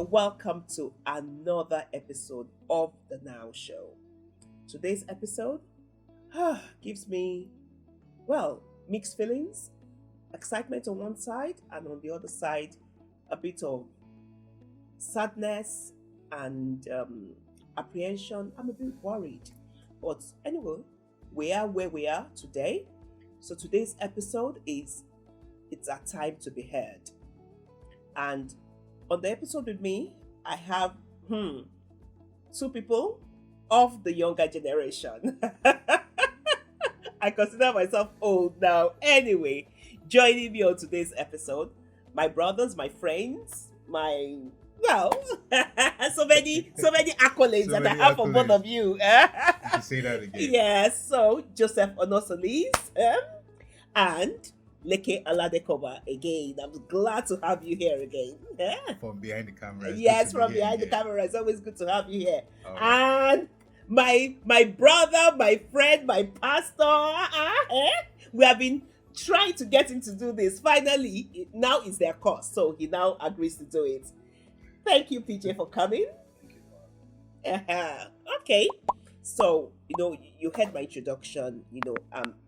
welcome to another episode of the Now Show. Today's episode gives me, mixed feelings, excitement on one side, and on the other side, a bit of sadness and apprehension. I'm a bit worried. But anyway, we are where we are today. So today's episode is It's a Time to Be Heard. And on the episode with me, I have two people of the younger generation. I consider myself old now. Anyway, joining me on today's episode, my brothers, my friends, so many accolades So that many I have for both accolades. of you. You can say that again. Yes, so Joseph Onosolease and Leke Aladekoba again. I'm glad to have you here again. From behind the camera. Yes, from behind the camera. It's always good to have you here. All right. And my brother, my friend, my pastor. We have been trying to get him to do this. Finally, now it's their course. So he now agrees to do it. Thank you, PJ, for coming. Okay. So, you heard my introduction.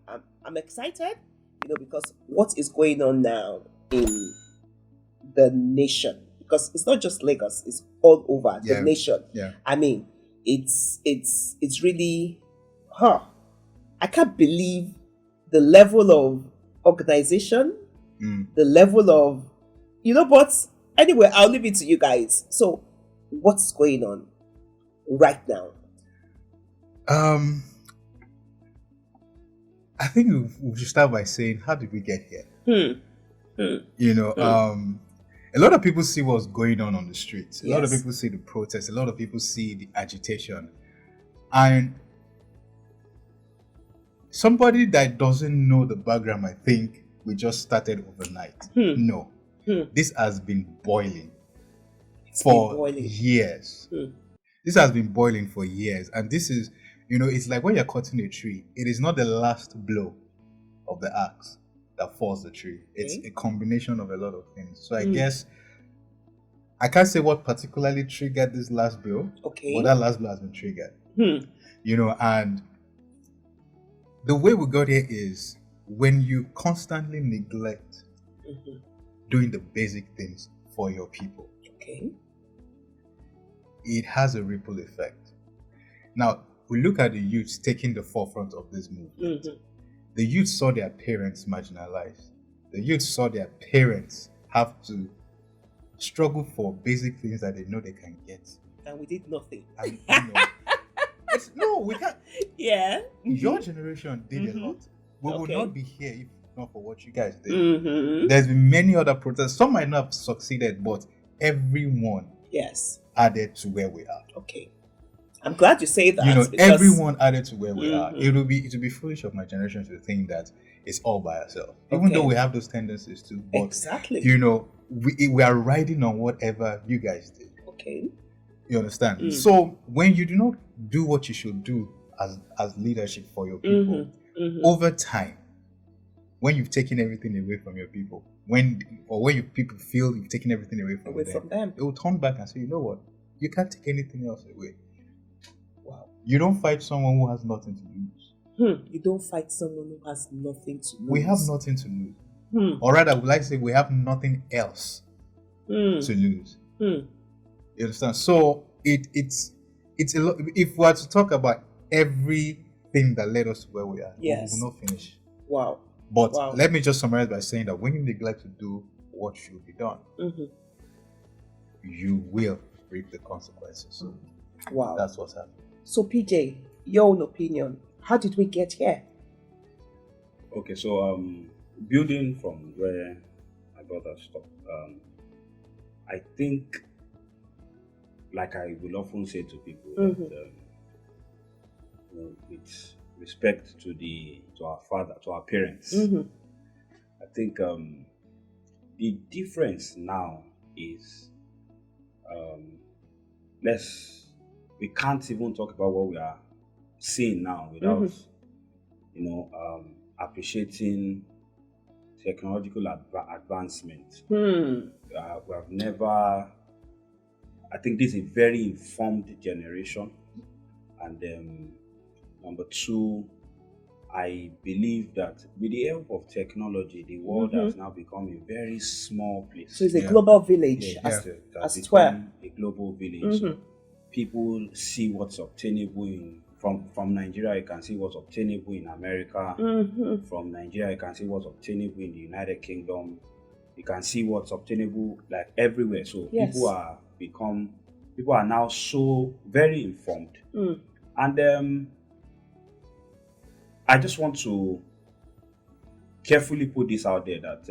I'm excited, because what is going on now in the nation, because it's not just Lagos, it's all over the nation. Yeah. I mean, it's really, I can't believe the level of organization, the level of, but anyway, I'll leave it to you guys. So, what's going on right now? I think we should start by saying, how did we get here? A lot of people see what's going on the streets. A lot of people see the protests. A lot of people see the agitation. And somebody that doesn't know the background, I think we just started overnight. No. This has been boiling for years. This has been boiling for years. And this is, it's like when you're cutting a tree, it is not the last blow of the axe that falls the tree. It's a combination of a lot of things. So I guess I can't say what particularly triggered this last blow, but that last blow has been triggered. And the way we got here is when you constantly neglect doing the basic things for your people. It has a ripple effect. Now, we look at the youths taking the forefront of this movement. The youth saw their parents marginalized. The youth saw their parents have to struggle for basic things that they know they can get. And we did nothing. And, no, we can't. Yeah. Your generation did a lot. We would not be here if not for what you guys did. There's been many other protests. Some might not have succeeded, but everyone added to where we are. I'm glad you say that. Everyone added to where we are. It would be foolish of my generation to think that it's all by ourselves. Even though we have those tendencies too. But, we are riding on whatever you guys did. You understand? So when you do not do what you should do as leadership for your people, over time, when you've taken everything away from your people, when your people feel you've taken everything away from them, they will turn back and say, you know what? You can't take anything else away. Wow. You don't fight someone who has nothing to lose. You don't fight someone who has nothing to lose. We have nothing to lose. Or rather, I would like to say we have nothing else to lose. You understand? So it's a lot. If we were to talk about everything that led us to where we are, we will not finish. Wow. But let me just summarize by saying that when you neglect to do what should be done, you will reap the consequences. Wow. That's what's happening. So PJ, your own opinion, how did we get here? Okay, so building from where my brother stopped, I think, like I will often say to people, that, with respect to our parents, I think the difference now is we can't even talk about what we are seeing now without appreciating technological advancement. We have never I think this is a very informed generation. And number two, I believe that with the help of technology, the world has now become a very small place. So it's a global village, as it were. A global village. So people see what's obtainable from Nigeria. You can see what's obtainable in America. From Nigeria, you can see what's obtainable in the United Kingdom. You can see what's obtainable like everywhere. So people are now so very informed. And I just want to carefully put this out there that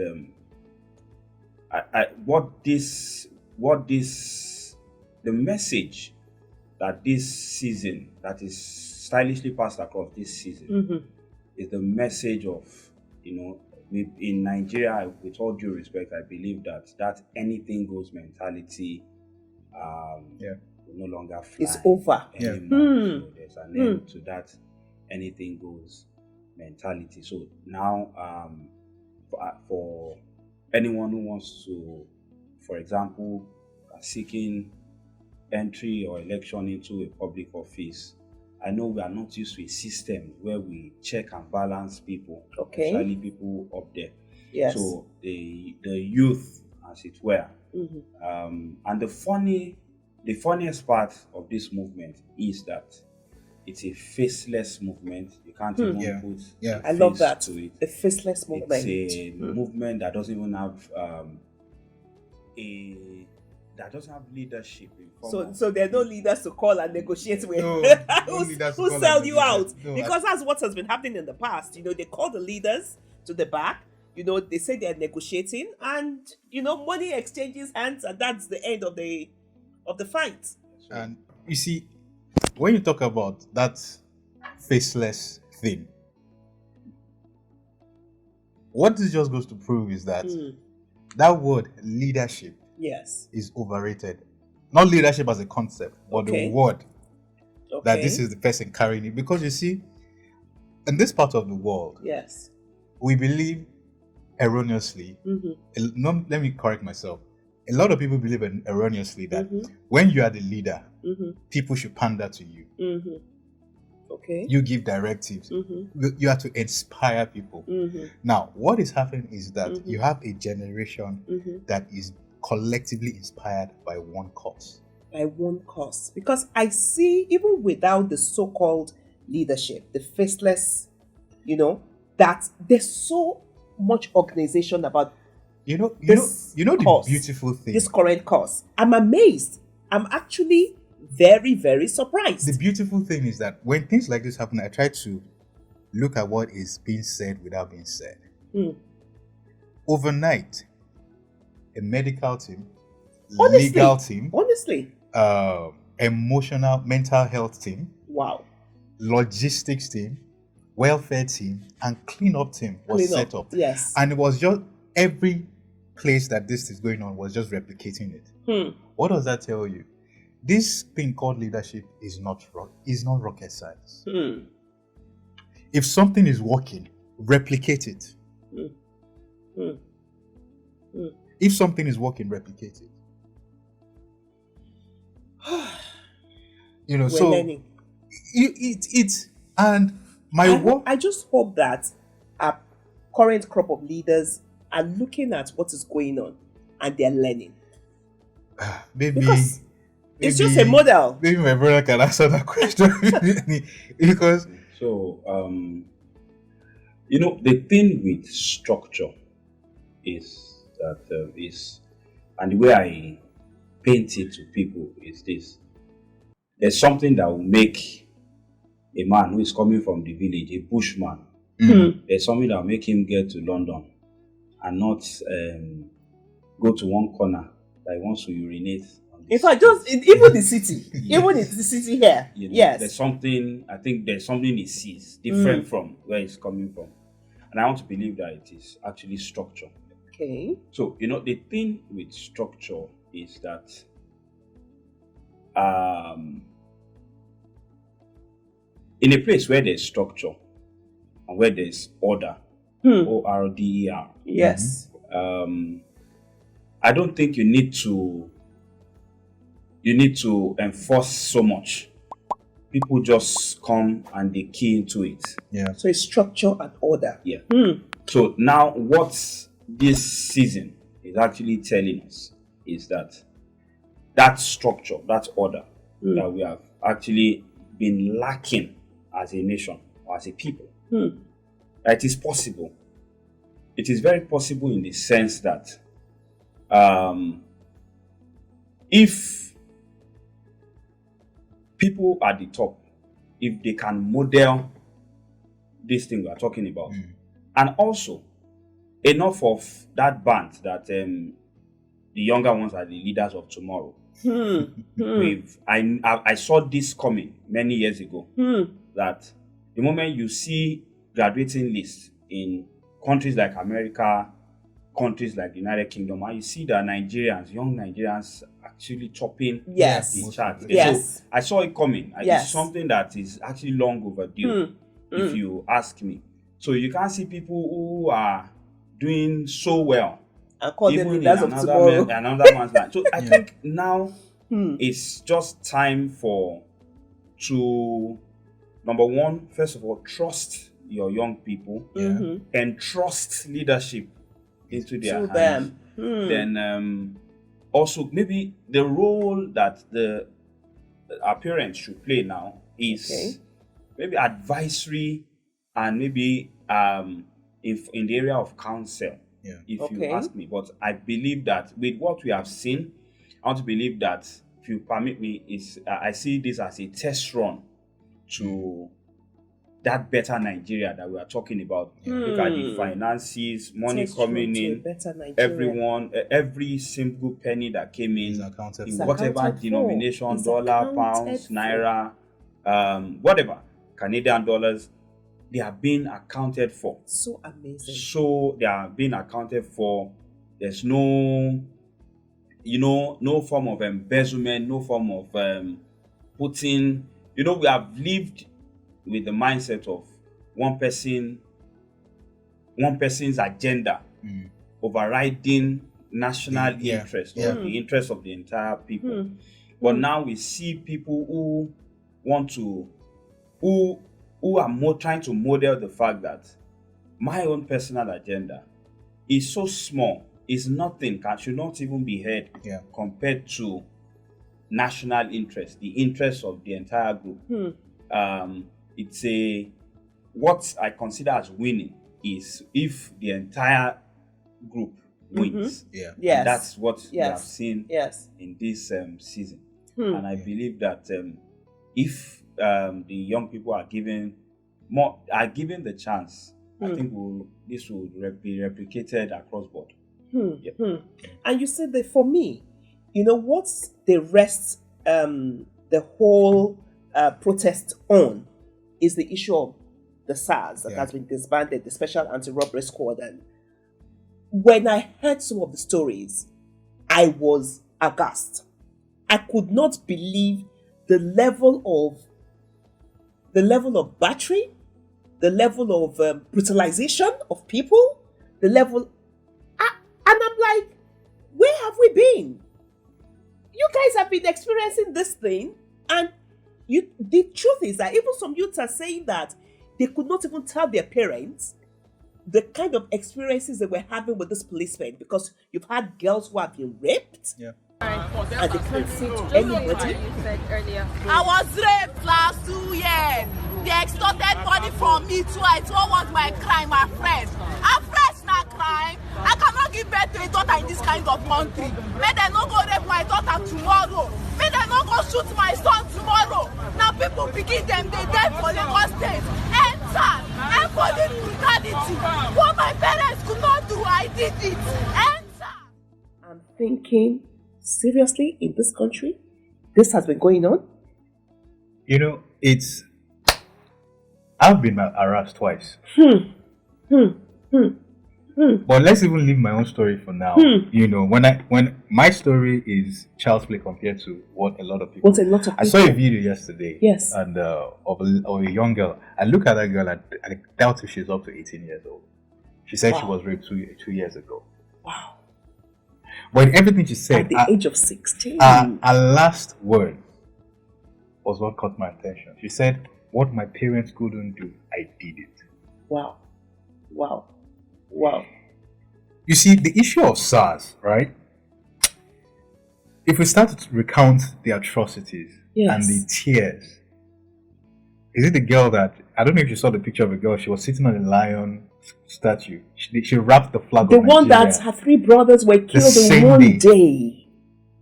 the message that this season, that is stylishly passed across this season, is the message of, in Nigeria, with all due respect, I believe that anything goes mentality will no longer fly. It's over. Anymore. So there's an end to that anything goes mentality. So now, for anyone who wants to, for example, seeking entry or election into a public office, I know we are not used to a system where we check and balance people, especially people up there. Yes. So the youth, as it were, and the funniest part of this movement is that it's a faceless movement. You can't even put a I love face that. to it. The faceless movement. It's a movement that doesn't even have leadership. So there are no leaders to call and negotiate with. Who sell you out? Because that's what has been happening in the past. They call the leaders to the back. They say they're negotiating, and money exchanges hands, and that's the end of the fight. And you see, when you talk about that faceless thing, what this just goes to prove is that that word leadership is overrated. Not leadership as a concept, but the word that this is the person carrying it. Because you see, in this part of the world, we believe erroneously. Let me correct myself. A lot of people believe erroneously that when you are the leader, people should pander to you. You give directives. You have to inspire people. Now, what is happening is that you have a generation that is collectively inspired by one cause. Because I see, even without the so-called leadership, the faceless, that there's so much organization about the beautiful thing. This current cause. I'm amazed. I'm actually very, very surprised. The beautiful thing is that when things like this happen, I try to look at what is being said without being said. Overnight, a medical team, legal team, emotional, mental health team, logistics team, welfare team, and cleanup team was set up. Yes. And it was just every place that this is going on was just replicating it. What does that tell you? This thing called leadership is not rocket science. If something is working, replicate it. If something is working, replicate it. We're so learning. It's and my work. I just hope that our current crop of leaders are looking at what is going on and they're learning. Because it's just a model. Maybe my brother can answer that question. Because the thing with structure is that and the way I paint it to people is this: there's something that will make a man who is coming from the village, a bushman, there's something that will make him get to London and not go to one corner that he wants to urinate. In fact, even the city, even in the city here, there's something. I think there's something he sees different from where he's coming from, and I want to believe that it is actually structure. Okay. So the thing with structure is that in a place where there's structure and where there's order, ORDER. Yes. I don't think you need to you need to enforce so much. People just come and they key into it. Yeah. So it's structure and order. Yeah. So now what this season is actually telling us is that structure, that order that we have actually been lacking as a nation or as a people. It is possible. It is very possible in the sense that if people at the top, if they can model this thing we are talking about, and also enough of that band that the younger ones are the leaders of tomorrow. I saw this coming many years ago, that the moment you see graduating lists in countries like America, countries like the United Kingdom, and you see that young Nigerians actually topping the chart. So I saw it coming. It's something that is actually long overdue, if you ask me. So you can't see people who are doing so well, even in another man's land. So I think now it's just time to number one, first of all, trust your young people and trust leadership into their hands. Then also maybe the role that our parents should play now is maybe advisory and maybe in the area of counsel, if you ask me. But I believe that with what we have seen, I want to believe that, if you permit me, I see this as a test run to that better Nigeria that we are talking about. Look at the finances, money coming in, everyone, every single penny that came in whatever denomination, dollar, pounds, naira, whatever, Canadian dollars, they are being accounted for. So amazing. So they are being accounted for. There's no form of embezzlement, no form of putting, we have lived with the mindset of one person's agenda overriding national interest or the interest of the entire people. But now we see people who want to, who are more trying to model the fact that my own personal agenda is so small, is nothing, should not even be heard compared to national interest, the interest of the entire group. It's what I consider as winning is if the entire group wins. And that's what we have seen in this season. And I believe that if the young people are given the chance, I think this will be replicated across board. And you said that for me, what's the rest the whole protest on is the issue of the SARS that has been disbanded, the Special Anti-Robbery Squad. And when I heard some of the stories, I was aghast. I could not believe the level of battery, the level of brutalization of people, the level, and I'm like, where have we been? You guys have been experiencing this thing, and the truth is that even some youths are saying that they could not even tell their parents the kind of experiences they were having with this policeman, because you've had girls who have been raped and they can't say to anybody. I was raped last 2 years. They extorted money from me too. I told what my crime, my friend. I'm fresh, not crime. I cannot give birth to a daughter in this kind of country. May they not go rape my daughter tomorrow. May they not go shoot my son tomorrow. Now people begin them, they die for Lagos State. Enter. And for this brutality. What my parents could not do, I did it. Enter. I'm thinking, seriously, in this country, this has been going on? I've been harassed twice. But let's even leave my own story for now. When my story is child's play compared to what a lot of people. I saw a video yesterday. Yes. And of a young girl. I look at that girl and I doubt if she's up to 18 years old. She said she was raped two years ago. Wow. But everything she said at the age of 16. Her last word was what caught my attention. She said, "What my parents couldn't do, I did it." Wow. You see, the issue of SARS, right? If we start to recount the atrocities and the tears, is it the girl that, I don't know if you saw the picture of a girl, she was sitting on a lion statue. She wrapped the flag The of one Nigeria. that her 3 brothers were killed in one day.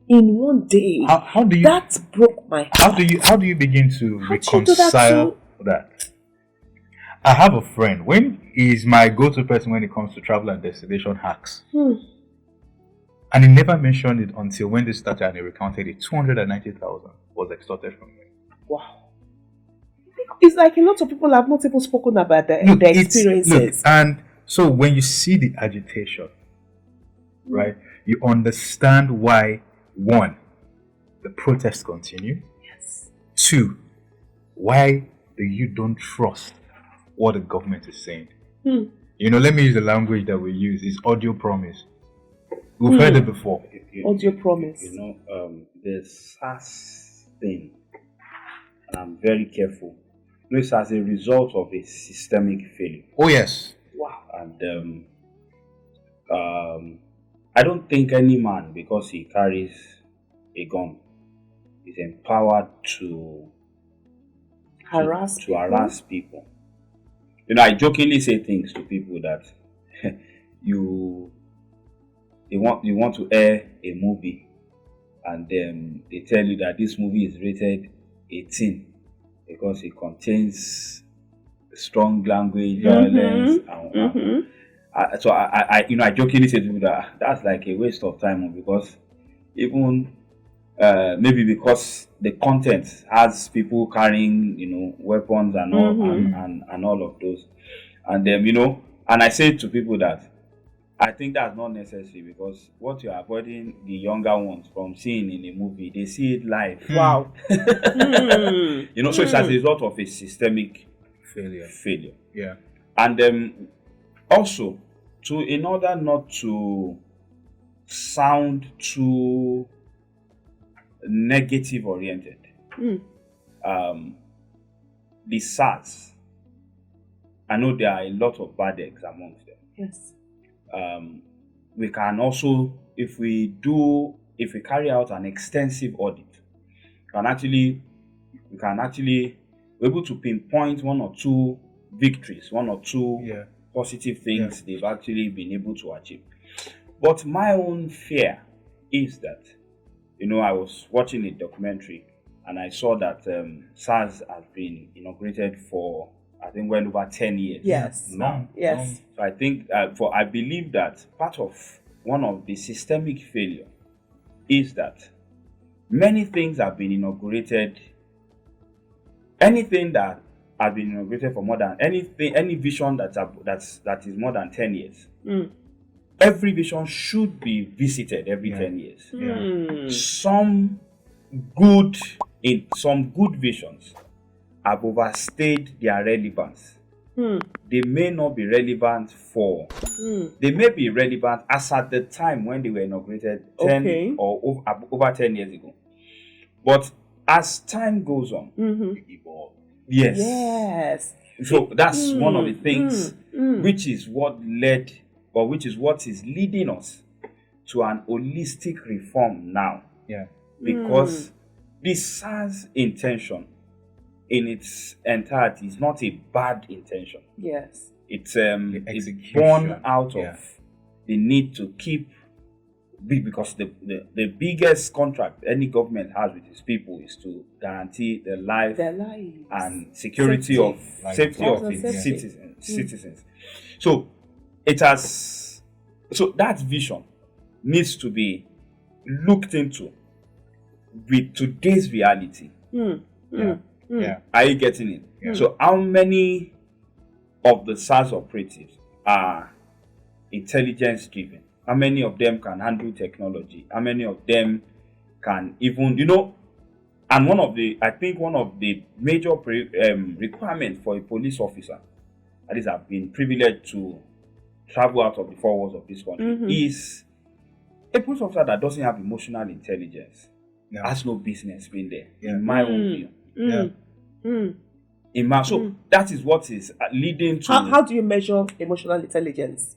In one day. How do you, that broke my heart. How do you begin to How'd you do reconcile that that? I have a friend. When he's my go-to person when it comes to travel and destination hacks. And he never mentioned it until when they started and he recounted it. 290,000 was extorted from him. Wow. It's like a lot of people have not even spoken about their experiences. And so when you see the agitation, right, you understand why, 1, the protests continue. Yes. 2, why the youth don't trust what the government is saying. You know, let me use the language that we use. It's audio promise. We've heard it before. Audio promise. You know, the SARS thing, and I'm very careful. You know, it's as a result of a systemic failure. Oh yes. Wow. And I don't think any man, because he carries a gun, is empowered to harass people. You know, I jokingly say things to people that you want to air a movie, and then they tell you that this movie is rated 18 because it contains strong language, violence, so I jokingly say to people that that's like a waste of time, because even maybe because the content has people carrying, you know, weapons and all and all of those, and then, you know, and I say to people that I think that's not necessary, because what you're avoiding the younger ones from seeing in a movie, they see it live. Wow. You know, so it's as a result of a systemic failure. Yeah. And also, in order not to sound too negative oriented, the SARS, I know there are a lot of bad eggs amongst them. Yes. We can also, if we carry out an extensive audit, we can actually be able to pinpoint 1 or 2 victories, 1 or 2 positive things they've actually been able to achieve. But my own fear is that, you know, I was watching a documentary and I saw that SARS has been inaugurated for, I think, well over 10 years. Yes. Now. Yes. So I think, I believe that part of one of the systemic failure is that many things have been inaugurated. Anything that has been inaugurated for more than any vision that is more than 10 years. Every vision should be visited every 10 years. Some good visions have overstayed their relevance. They may not be relevant they may be relevant as at the time when they were inaugurated 10 or over 10 years ago. But as time goes on, they evolve. Yes. So that's one of the things which is what is leading us to an holistic reform now. Yeah. Because this SARS intention in its entirety is not a bad intention. Yes. It's born out of the need to keep, because the biggest contract any government has with its people is to guarantee their lives and safety of its citizens. So that vision needs to be looked into with today's reality. Are you getting it? Yeah. So how many of the SARS operatives are intelligence driven? How many of them can handle technology? How many of them can even, you know, and one of the major requirements for a police officer, that is, have been privileged to travel out of the 4 walls of this country, is A police officer that doesn't have emotional intelligence has no business being there, in my own view. So that is what is leading to. How do you measure emotional intelligence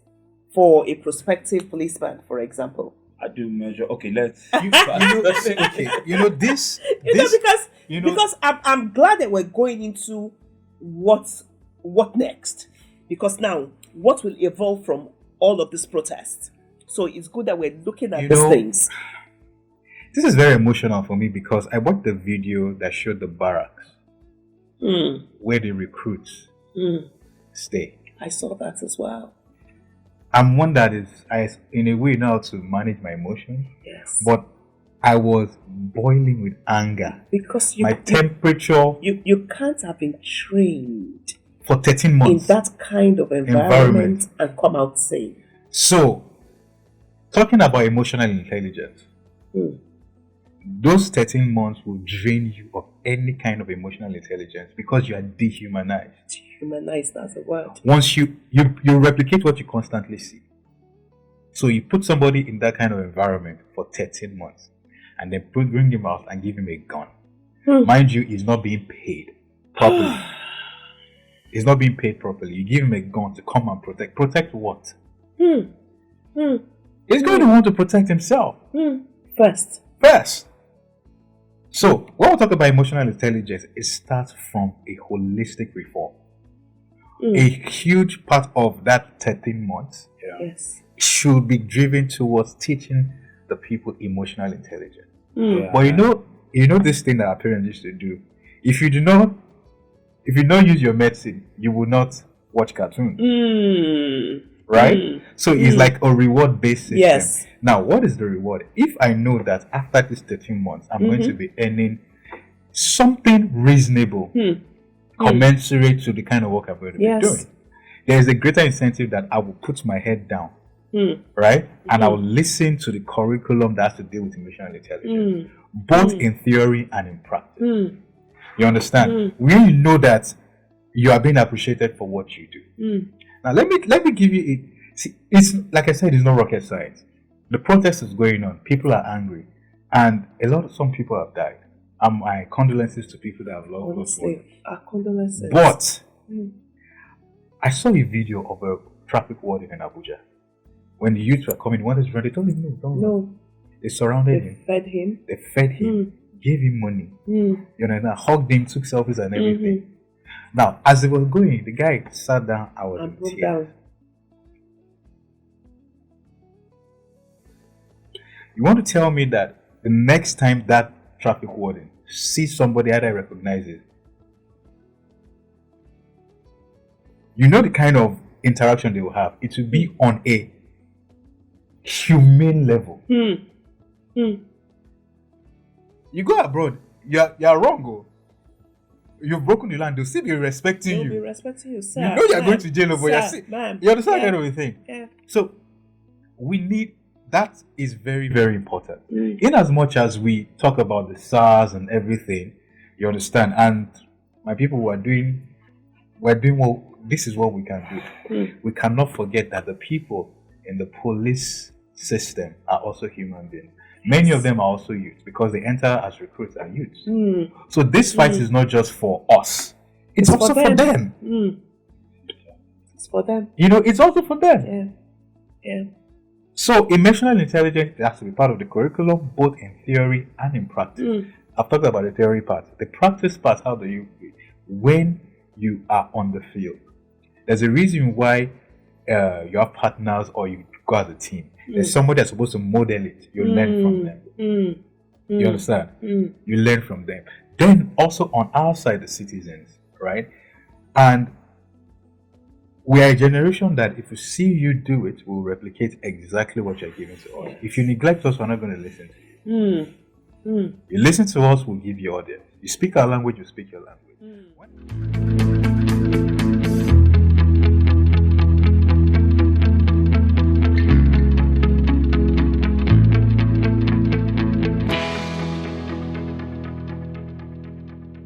for a prospective policeman, for example? I do measure. Okay, let's. Because I'm glad that we're going into what next, because now what will evolve from all of this protest. So it's good that we're looking at these things. This is very emotional for me because I watched the video that showed the barracks where the recruits stay. I saw that as well. I'm one that is, in a way, now to manage my emotions. Yes. But I was boiling with anger because my temperature. You can't have been trained for 13 months in that kind of environment and come out safe. So, talking about emotional intelligence, those 13 months will drain you of any kind of emotional intelligence because you are dehumanized. Dehumanized, that's a word. Once you replicate what you constantly see. So you put somebody in that kind of environment for 13 months and then bring him out and give him a gun. Mind you, he's not being paid properly. He's not being paid properly. You give him a gun to come and protect. Protect what? He's going to want to protect himself. First. So, when we talk about emotional intelligence, it starts from a holistic reform. A huge part of that 13 months should be driven towards teaching the people emotional intelligence. But you know this thing that our parents used to do. If you do not use your medicine, you will not watch cartoons. Right? So it's like a reward-based system. Yes. Now, what is the reward? If I know that after this 13 months, I'm going to be earning something reasonable, commensurate to the kind of work I'm going to be doing, there is a greater incentive that I will put my head down, right? And I will listen to the curriculum that has to deal with emotional intelligence, both in theory and in practice. You understand? When you know that you are being appreciated for what you do. Now, let me give you it. See, it's like I said, it's not rocket science. The protest is going on. People are angry, and some people have died. My condolences to people that have lost those ones. Our condolences. But I saw a video of a traffic warden in Abuja. When the youths were coming, wanted to run, they told him no. They surrounded him. They fed him. Gave him money. You know, hugged him, took selfies and everything. Now, as they were going, the guy sat down. I was in tears. You want to tell me that the next time that traffic warden sees somebody that I recognizes, you know the kind of interaction they will have? It will be on a humane level. You go abroad, you're wrong, oh. You've broken the land, they'll still be respecting you. They'll be respecting you, sir. You know you're going to jail, but you understand that kind of thing? Yeah. So, that is very, very important. In as much as we talk about the SARS and everything, you understand? And my people we're doing well, this is what we can do. We cannot forget that the people in the police system are also human beings. Many of them are also youth because they enter as recruits and youths. So this fight is not just for us. It's also for them. It's for them. You know, it's also for them. Yeah. So emotional intelligence has to be part of the curriculum, both in theory and in practice. I've talked about the theory part. The practice part, how do you, when you are on the field, there's a reason why you have partners or you go as a team. There's somebody that's supposed to model it. You learn from them. You understand? You learn from them. Then also on our side, the citizens, right? And we are a generation that if we see you do it, we'll replicate exactly what you're giving to us. If you neglect us, we're not going to listen to you. You listen to us, we'll give you audience. You speak our language, you speak your language.